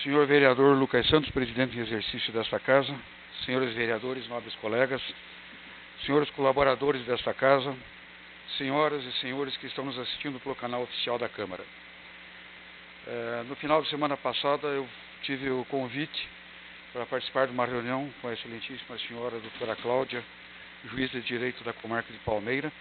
Senhor vereador Lucas Santos, presidente em exercício desta casa, senhores vereadores, nobres colegas, senhores colaboradores desta casa, senhoras e senhores que estão nos assistindo pelo canal oficial da Câmara. No final de semana passada eu tive o convite para participar de uma reunião com a excelentíssima senhora doutora Cláudia, juíza de direito da comarca de Palmeira,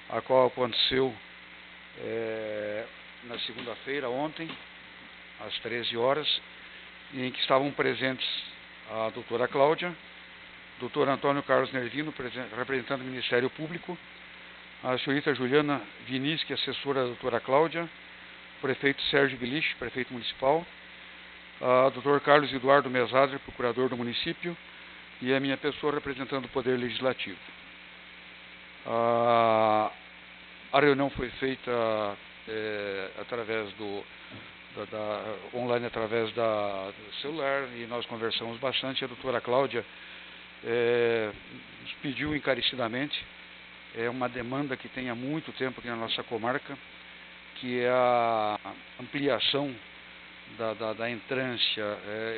a qual aconteceu na segunda-feira, ontem, às 13 horas, em que estavam presentes a doutora Cláudia, doutor Antônio Carlos Nervino, representante do Ministério Público, a senhorita Juliana Vinícius, assessora da doutora Cláudia, o prefeito Sérgio Bilich, prefeito municipal, a doutor Carlos Eduardo Mesadre, procurador do município, e a minha pessoa representando o Poder Legislativo. A reunião foi feita através online, através do celular, e nós conversamos bastante. A doutora Cláudia nos pediu encarecidamente, é uma demanda que tem há muito tempo aqui na nossa comarca, que é a ampliação da entrância.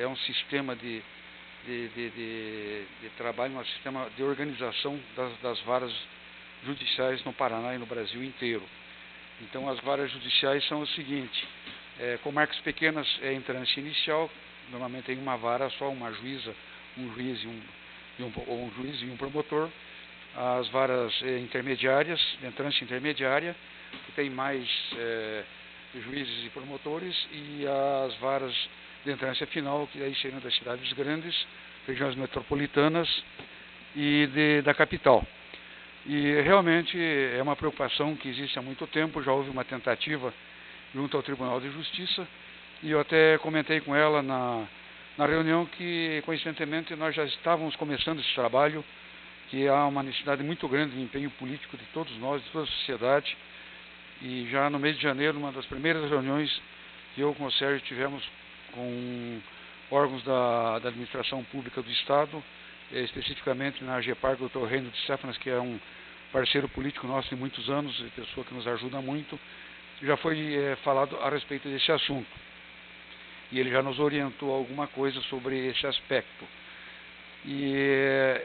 É um sistema de trabalho, um sistema de organização das varas judiciais no Paraná e no Brasil inteiro. Então, as varas judiciais são o seguinte: comarcas pequenas é entrância inicial, normalmente tem uma vara só, uma juíza, um juiz e um promotor. As varas intermediárias, entrância intermediária, que tem mais juízes e promotores, e as varas de entrância final, que aí seriam das cidades grandes, regiões metropolitanas e da capital. E realmente é uma preocupação que existe há muito tempo. Já houve uma tentativa junto ao Tribunal de Justiça, e eu até comentei com ela na reunião que, coincidentemente, nós já estávamos começando esse trabalho, que há uma necessidade muito grande de empenho político de todos nós, de toda a sociedade. E já no mês de janeiro, uma das primeiras reuniões que eu com o Sérgio tivemos com órgãos da administração pública do Estado, especificamente na AGEPAR, o Dr. Reino de Stefanas, que é um parceiro político nosso de muitos anos, pessoa que nos ajuda muito, já foi falado a respeito desse assunto. E ele já nos orientou alguma coisa sobre esse aspecto. E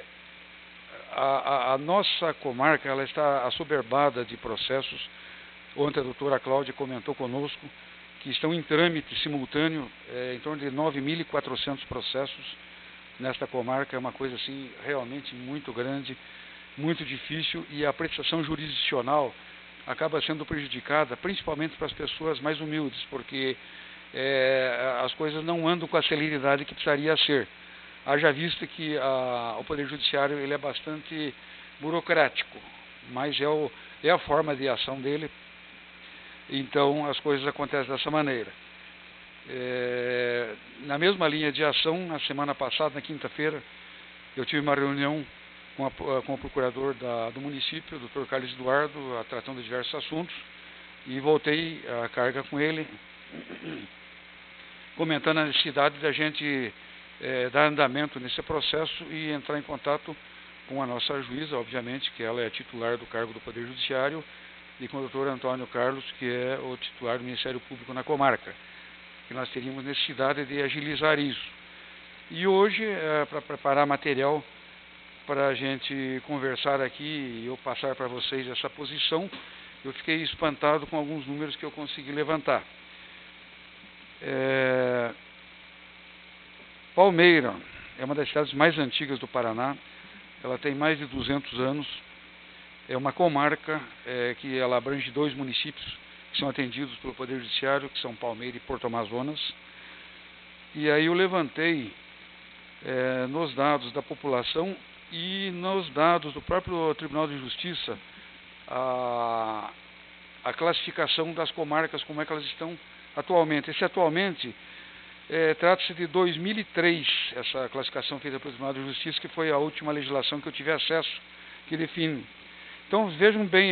a nossa comarca, ela está assoberbada de processos. Ontem a doutora Cláudia comentou conosco que estão em trâmite simultâneo em torno de 9.400 processos nesta comarca. É uma coisa assim realmente muito grande, muito difícil, e a prestação jurisdicional acaba sendo prejudicada, principalmente para as pessoas mais humildes, porque as coisas não andam com a celeridade que precisaria ser. Haja vista que o Poder Judiciário ele é bastante burocrático, mas é a forma de ação dele. Então as coisas acontecem dessa maneira. Na mesma linha de ação, na semana passada, na quinta-feira, eu tive uma reunião com o procurador do município, o Dr. Carlos Eduardo, tratando de diversos assuntos, e voltei à carga com ele, comentando a necessidade da gente dar andamento nesse processo e entrar em contato com a nossa juíza, obviamente, que ela é titular do cargo do Poder Judiciário, e com o Dr. Antônio Carlos, que é o titular do Ministério Público na comarca, que nós teríamos necessidade de agilizar isso. E hoje, para preparar material para a gente conversar aqui e eu passar para vocês essa posição, eu fiquei espantado com alguns números que eu consegui levantar. Palmeira é uma das cidades mais antigas do Paraná, ela tem mais de 200 anos, é uma comarca que ela abrange 2 municípios que são atendidos pelo Poder Judiciário, que são Palmeira e Porto Amazonas. E aí eu levantei nos dados da população e nos dados do próprio Tribunal de Justiça a classificação das comarcas, como é que elas estão atualmente. Atualmente trata-se de 2003, essa classificação feita pelo Tribunal de Justiça, que foi a última legislação que eu tive acesso, que define. Então vejam bem,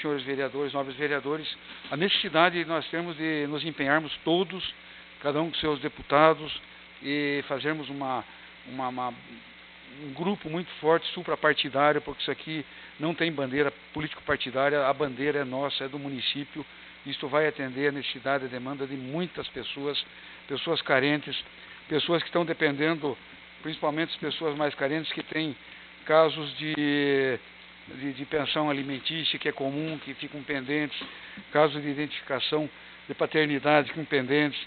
senhores vereadores, nobres vereadores, a necessidade que nós temos de nos empenharmos todos, cada um com seus deputados, e fazermos um grupo muito forte, suprapartidário, porque isso aqui não tem bandeira político-partidária, a bandeira é nossa, é do município, Isto vai atender a necessidade e a demanda de muitas pessoas, pessoas carentes, pessoas que estão dependendo, principalmente as pessoas mais carentes que têm casos de pensão alimentícia, que é comum, que ficam pendentes, casos de identificação de paternidade que ficam pendentes,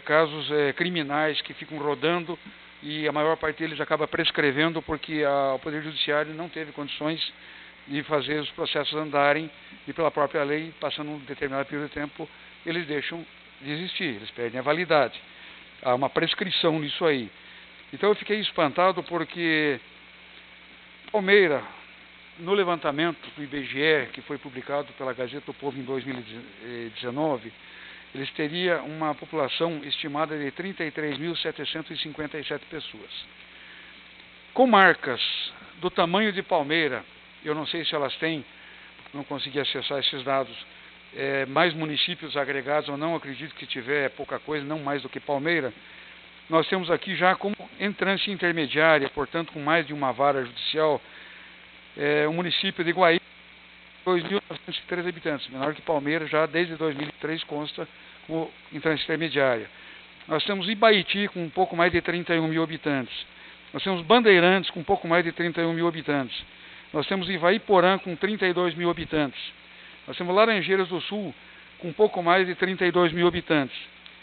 casos criminais que ficam rodando e a maior parte deles acaba prescrevendo porque o Poder Judiciário não teve condições de fazer os processos andarem e pela própria lei, passando um determinado período de tempo, eles deixam de existir, eles perdem a validade. Há uma prescrição nisso aí. Então eu fiquei espantado porque Palmeira, no levantamento do IBGE, que foi publicado pela Gazeta do Povo em 2019, eles teriam uma população estimada de 33.757 pessoas. Comarcas do tamanho de Palmeira, eu não sei se elas têm, não consegui acessar esses dados, mais municípios agregados ou não, acredito que tiver pouca coisa, não mais do que Palmeira. Nós temos aqui já como entrância intermediária, portanto com mais de uma vara judicial, o município de Guaíba, 2.903 habitantes, menor que Palmeira, já desde 2003 consta como entrância intermediária. Nós temos Ibaiti com um pouco mais de 31 mil habitantes. Nós temos Bandeirantes com um pouco mais de 31 mil habitantes. Nós temos Ivaiporã com 32 mil habitantes. Nós temos Laranjeiras do Sul com um pouco mais de 32 mil habitantes.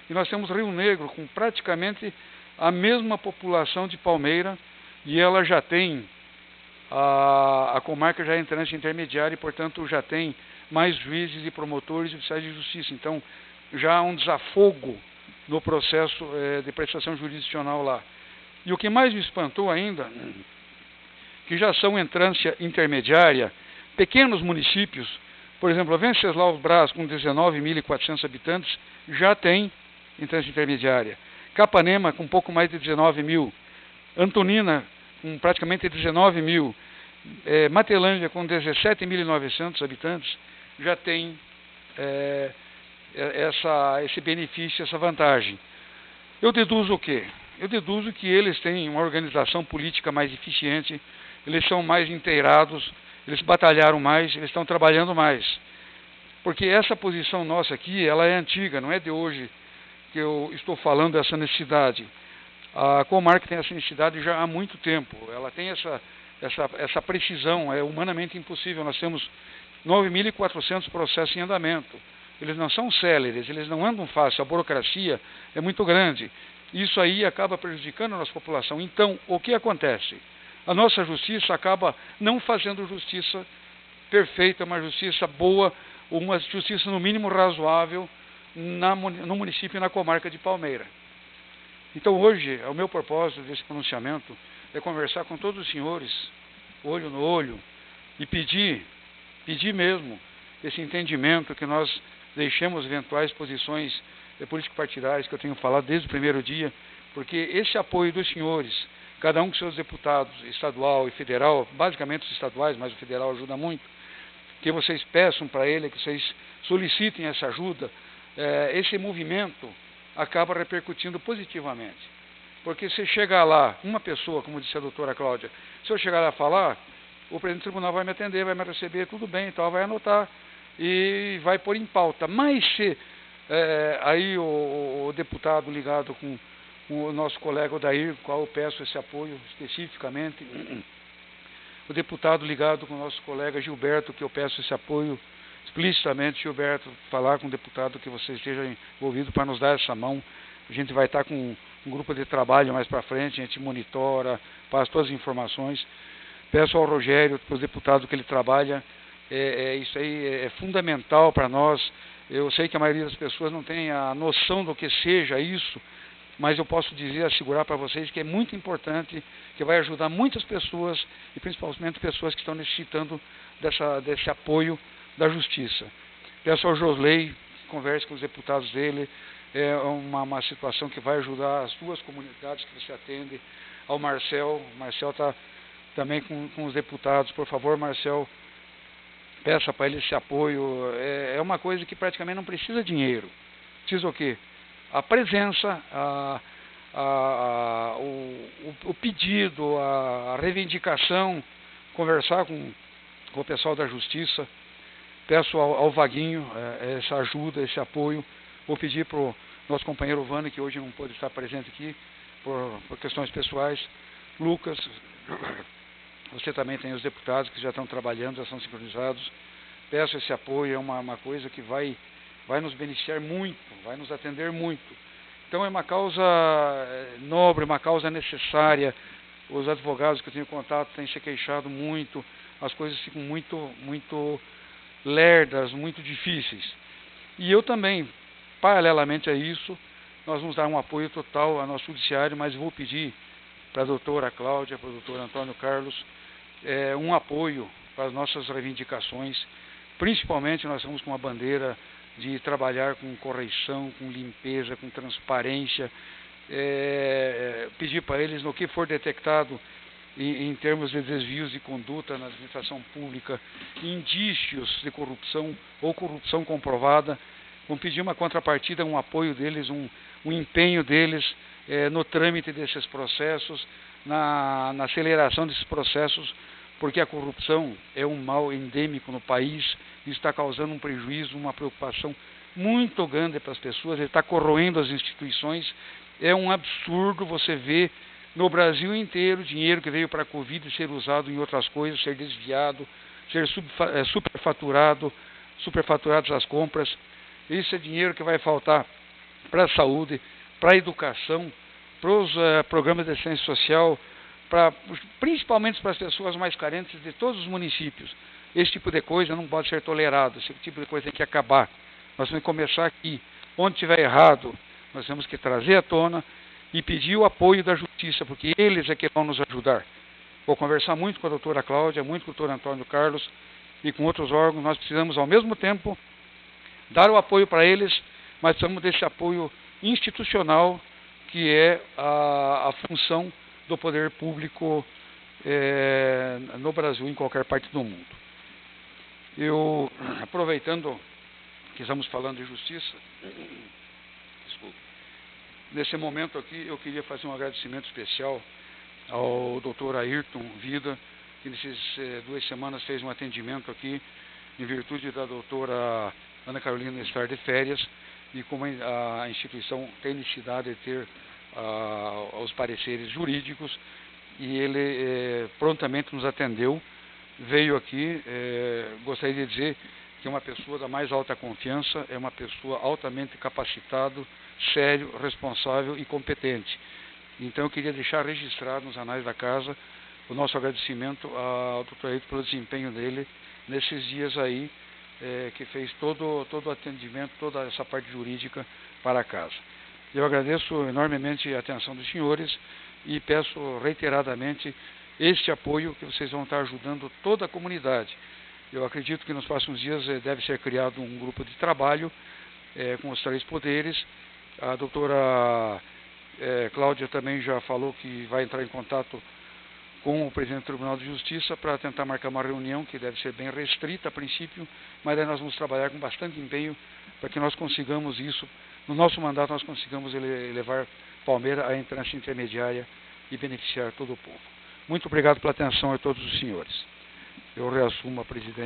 E nós temos Rio Negro com praticamente a mesma população de Palmeira e ela já tem, a comarca já é entrância intermediária e, portanto, já tem mais juízes e promotores e oficiais de justiça. Então, já há um desafogo no processo de prestação jurisdicional lá. E o que mais me espantou ainda, que já são entrância intermediária, pequenos municípios, por exemplo, Venceslau Braz, com 19.400 habitantes, já tem entrância intermediária. Capanema, com um pouco mais de 19 mil. Antonina, com praticamente 19 mil. Matelândia, com 17.900 habitantes, já tem esse benefício, essa vantagem. Eu deduzo o quê? Eu deduzo que eles têm uma organização política mais eficiente, eles são mais inteirados, eles batalharam mais, eles estão trabalhando mais. Porque essa posição nossa aqui, ela é antiga, não é de hoje que eu estou falando dessa necessidade. A comarca tem essa necessidade já há muito tempo, ela tem essa precisão, é humanamente impossível. Nós temos 9.400 processos em andamento. Eles não são céleres, eles não andam fácil, a burocracia é muito grande. Isso aí acaba prejudicando a nossa população. Então, o que acontece? A nossa justiça acaba não fazendo justiça perfeita, uma justiça boa, uma justiça no mínimo razoável no município e na comarca de Palmeira. Então hoje, o meu propósito desse pronunciamento é conversar com todos os senhores, olho no olho, e pedir mesmo esse entendimento, que nós deixemos eventuais posições político-partidárias que eu tenho falado desde o primeiro dia, porque esse apoio dos senhores, cada um com seus deputados, estadual e federal, basicamente os estaduais, mas o federal ajuda muito, que vocês peçam para ele, que vocês solicitem essa ajuda, esse movimento acaba repercutindo positivamente. Porque se chegar lá, uma pessoa, como disse a doutora Cláudia, se eu chegar lá e falar, o presidente do tribunal vai me atender, vai me receber, tudo bem, então vai anotar e vai pôr em pauta. Mas se aí o deputado ligado com o nosso colega Odair, qual eu peço esse apoio especificamente, o deputado ligado com o nosso colega Gilberto, que eu peço esse apoio explicitamente, Gilberto, falar com o deputado que você esteja envolvido para nos dar essa mão. A gente vai estar com um grupo de trabalho mais para frente, a gente monitora, passa todas as informações. Peço ao Rogério, para os deputados que ele trabalha, isso aí é fundamental para nós. Eu sei que a maioria das pessoas não tem a noção do que seja isso, mas eu posso dizer, assegurar para vocês que é muito importante, que vai ajudar muitas pessoas, e principalmente pessoas que estão necessitando desse apoio da justiça. Peço ao Josley, que converse com os deputados dele, é uma situação que vai ajudar as duas comunidades que você atende. Ao Marcel está também com os deputados, por favor, Marcel, peça para ele esse apoio. É uma coisa que praticamente não precisa de dinheiro, precisa o quê? A presença, o pedido, a reivindicação, conversar com o pessoal da justiça. Peço ao Vaguinho essa ajuda, esse apoio. Vou pedir para o nosso companheiro Vani, que hoje não pôde estar presente aqui por questões pessoais. Lucas, você também tem os deputados que já estão trabalhando, já estão sincronizados. Peço esse apoio, é uma coisa que vai nos beneficiar muito, vai nos atender muito. Então é uma causa nobre, uma causa necessária. Os advogados que eu tenho contato têm se queixado muito, as coisas ficam muito lerdas, muito difíceis. E eu também, paralelamente a isso, nós vamos dar um apoio total ao nosso judiciário, mas vou pedir para a doutora Cláudia, para o doutor Antônio Carlos, um apoio para as nossas reivindicações. Principalmente nós estamos com uma bandeira de trabalhar com correção, com limpeza, com transparência, pedir para eles, no que for detectado em termos de desvios de conduta na administração pública, indícios de corrupção ou corrupção comprovada, vão pedir uma contrapartida, um apoio deles, um empenho deles no trâmite desses processos, na aceleração desses processos, porque a corrupção é um mal endêmico no país, e está causando um prejuízo, uma preocupação muito grande para as pessoas, ele está corroendo as instituições. É um absurdo você ver no Brasil inteiro dinheiro que veio para a Covid ser usado em outras coisas, ser desviado, ser superfaturados as compras. Isso é dinheiro que vai faltar para a saúde, para a educação, para os programas de assistência social, principalmente para as pessoas mais carentes de todos os municípios. Esse tipo de coisa não pode ser tolerado, esse tipo de coisa tem que acabar. Nós temos que começar aqui. Onde estiver errado, nós temos que trazer à tona e pedir o apoio da justiça, porque eles é que vão nos ajudar. Vou conversar muito com a doutora Cláudia, muito com o doutor Antônio Carlos e com outros órgãos. Nós precisamos, ao mesmo tempo, dar o apoio para eles, mas precisamos desse apoio institucional, que é a função do poder público no Brasil, em qualquer parte do mundo. Eu, aproveitando que estamos falando de justiça, desculpe, nesse momento aqui eu queria fazer um agradecimento especial ao doutor Ayrton Vida, que nessas 2 semanas fez um atendimento aqui, em virtude da doutora Ana Carolina estar de férias, e como a instituição tem necessidade de ter os pareceres jurídicos, e ele prontamente nos atendeu, veio aqui. Gostaria de dizer que é uma pessoa da mais alta confiança, é uma pessoa altamente capacitado, sério, responsável e competente. Então eu queria deixar registrado nos anais da casa o nosso agradecimento ao Dr. Ayrton pelo desempenho dele nesses dias aí, que fez todo o atendimento, toda essa parte jurídica para a casa. Eu agradeço enormemente a atenção dos senhores e peço reiteradamente este apoio, que vocês vão estar ajudando toda a comunidade. Eu acredito que nos próximos dias deve ser criado um grupo de trabalho com os 3 poderes. A doutora Cláudia também já falou que vai entrar em contato com o presidente do Tribunal de Justiça para tentar marcar uma reunião que deve ser bem restrita a princípio, mas aí nós vamos trabalhar com bastante empenho para que nós consigamos isso, no nosso mandato nós consigamos levar Palmeira à instância intermediária e beneficiar todo o povo. Muito obrigado pela atenção a todos os senhores. Eu reassumo a presidência